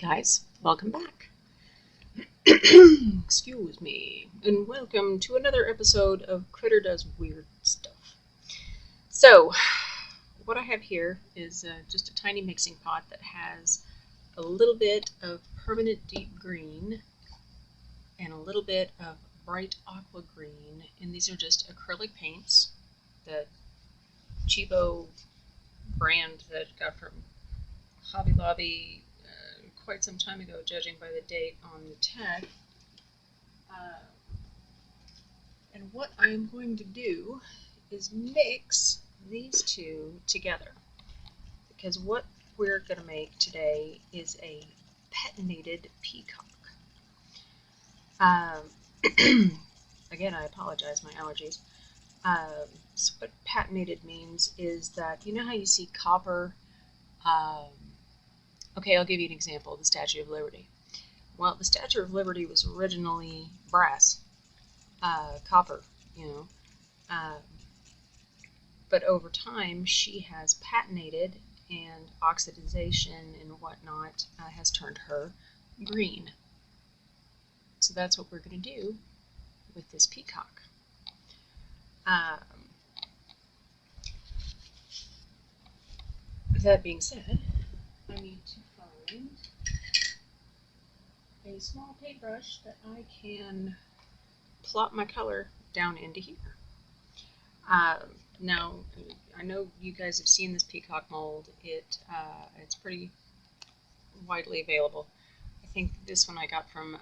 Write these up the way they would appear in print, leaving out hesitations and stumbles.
guys, welcome back. Excuse me, and welcome to another episode of Critter Does Weird Stuff. So, what I have here is just a tiny mixing pot that has a little bit of permanent deep green and a little bit of bright aqua green, and these are just acrylic paints, the cheapo brand that I got from Hobby Lobby quite some time ago, judging by the date on the tag. And what I am going to do is mix these two together, because what we're going to make today is a patinated peacock. Again, I apologize, my allergies. So what patinated means is that, you know how you see copper. Okay, I'll give you an example, the Statue of Liberty. Well, the Statue of Liberty was originally brass, copper, but over time she has patinated, and oxidization and whatnot has turned her green. So that's what we're going to do with this peacock. That being said, I need to find a small paintbrush that I can plop my color down into here. Now, I know you guys have seen this Peacock Mold. It's pretty widely available. I think this one I got from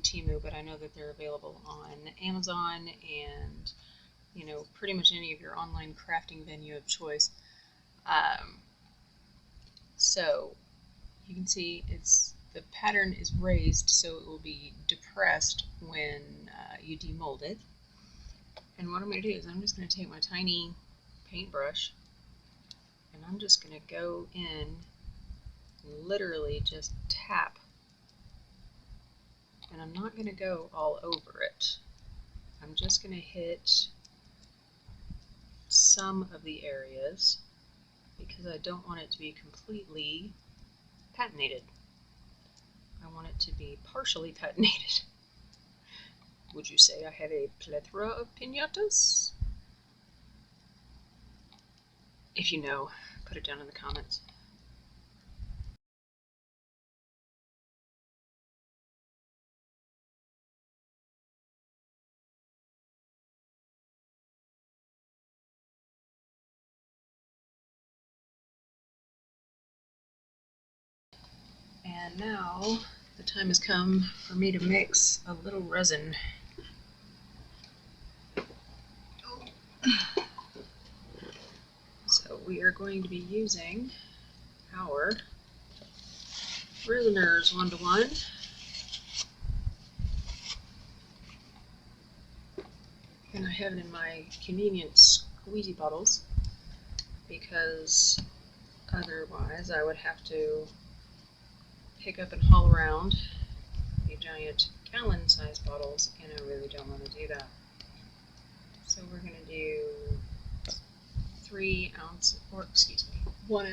Temu, but I know that they're available on Amazon and pretty much any of your online crafting venue of choice. So you can see the pattern is raised, so it will be depressed when you demold it. And what I'm going to do is I'm just going to take my tiny paintbrush and I'm just going to go in and literally just tap. And I'm not going to go all over it. I'm just going to hit some of the areas because I don't want it to be completely patinated. I want it to be partially patinated. Would you say I have a plethora of piñatas? If you know, put it down in the comments. And now the time has come for me to mix a little resin. So we are going to be using our Resiners 1-to-1. And I have it in my convenient squeezy bottles because otherwise I would have to pick up and haul around the giant gallon-sized bottles, and I really don't want to do that. So we're going to do 1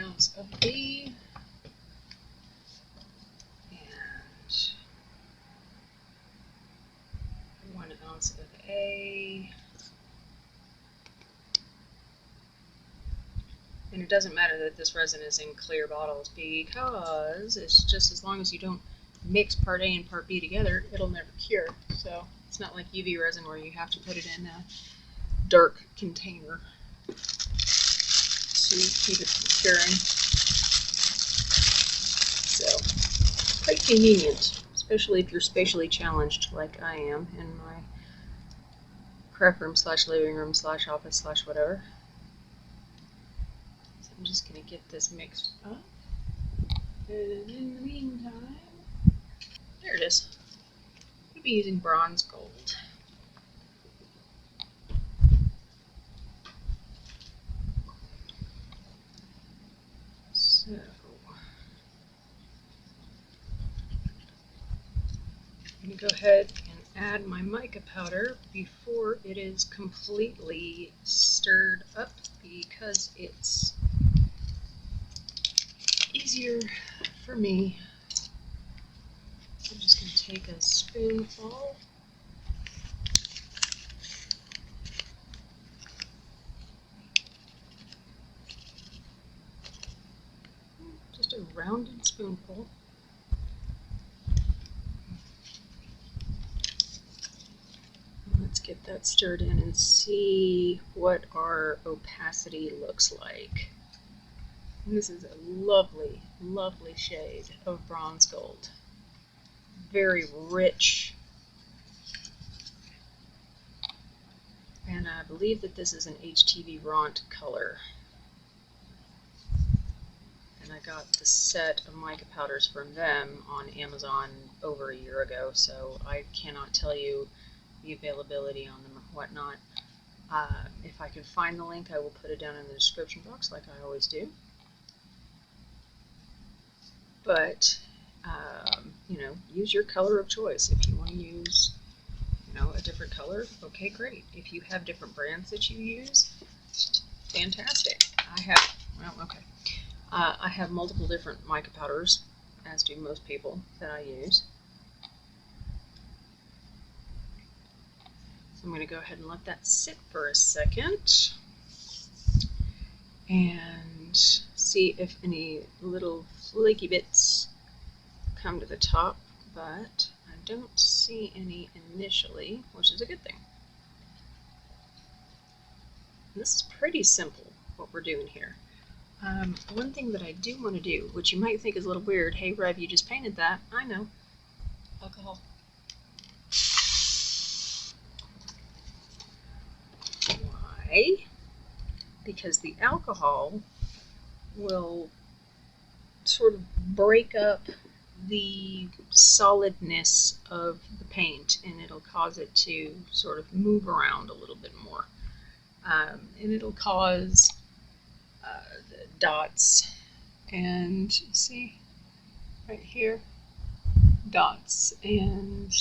ounce of B and 1 ounce of A. And it doesn't matter that this resin is in clear bottles because it's just as long as you don't mix part A and part B together, it'll never cure. So it's not like UV resin where you have to put it in a dark container to keep it from curing. So quite convenient, especially if you're spatially challenged like I am in my craft room / living room / office / whatever. I'm just going to get this mixed up, and in the meantime, there it is. I'll be using bronze gold. So, I'm going to go ahead and add my mica powder before it is completely stirred up because it's easier for me take a spoonful. Just a rounded spoonful. Let's get that stirred in and see what our opacity looks like. And this is a lovely, lovely shade of bronze gold. Very rich. And I believe that this is an HTV Ront color. And I got the set of mica powders from them on Amazon over a year ago, so I cannot tell you the availability on them or whatnot. If I can find the link, I will put it down in the description box like I always do. But, you know, use your color of choice. If you want to use, you know, a different color, okay, great. If you have different brands that you use, fantastic. I have, well, okay. I have multiple different mica powders, as do most people, that I use. I'm going to go ahead and let that sit for a second and see if any little flaky bits come to the top, but I don't see any initially, which is a good thing. And this is pretty simple, what we're doing here. One thing that I do want to do, which you might think is a little weird, hey Rev, you just painted that. I know. Alcohol. Why? Because the alcohol will sort of break up the solidness of the paint, and it'll cause it to sort of move around a little bit more. And it'll cause the dots, and see right here, dots and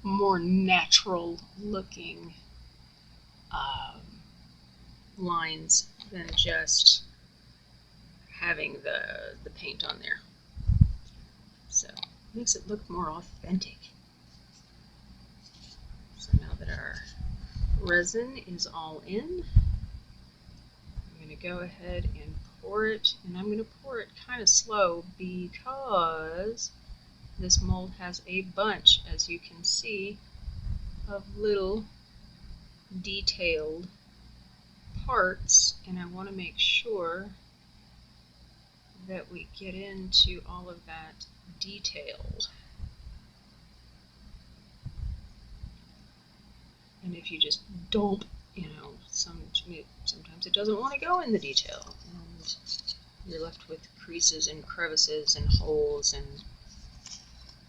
more natural looking lines than just having the paint on there. So it makes it look more authentic. So now that our resin is all in, I'm going to go ahead and pour it, and I'm going to pour it kind of slow because this mold has a bunch, as you can see, of little detailed parts, and I want to make sure that we get into all of that detail. And if you just dump, you know, sometimes it doesn't want to go in the detail, and you're left with creases and crevices and holes and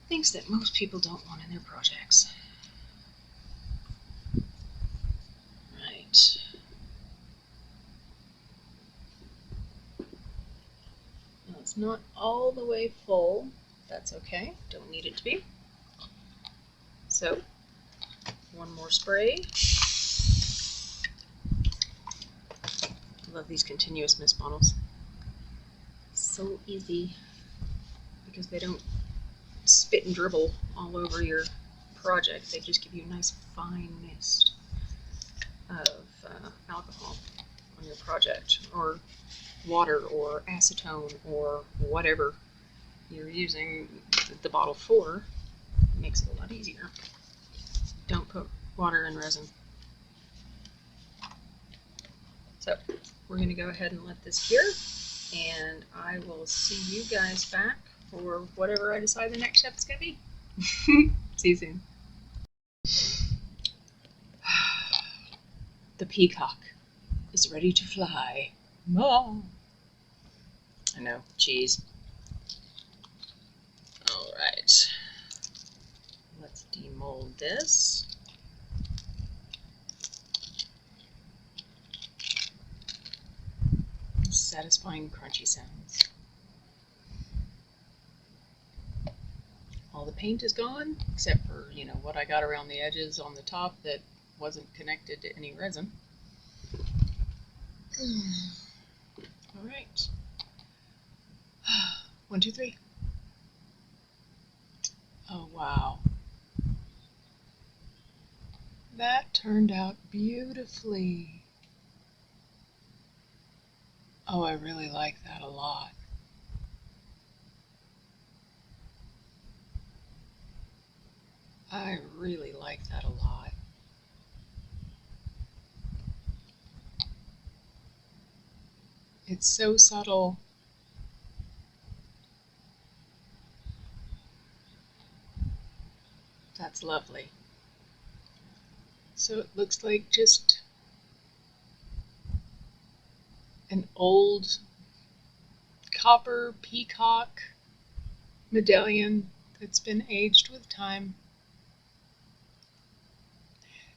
things that most people don't want in their projects. Right. Now it's not all the way full. That's okay. Don't need it to be. So, one more spray. I love these continuous mist bottles. So easy because they don't spit and dribble all over your project. They just give you a nice fine mist of alcohol on your project, or water, or acetone, or whatever you're using the bottle for. It makes it a lot easier. Don't put water in resin. So we're going to go ahead and let this cure, and I will see you guys back for whatever I decide the next step is going to be. See you soon. The peacock is ready to fly. Ma. I know, cheese. Alright. Let's demold this. Satisfying crunchy sounds. All the paint is gone, except for, you know, what I got around the edges on the top that wasn't connected to any resin. Alright. 1, 2, 3. Oh, wow. That turned out beautifully. Oh, I really like that a lot. I really like that a lot. It's so subtle. That's lovely. So it looks like just an old copper peacock medallion that's been aged with time.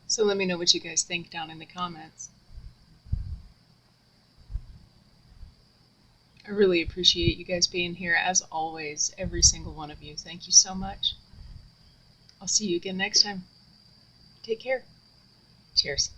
So let me know what you guys think down in the comments. I really appreciate you guys being here, as always, every single one of you. Thank you so much. I'll see you again next time. Take care. Cheers.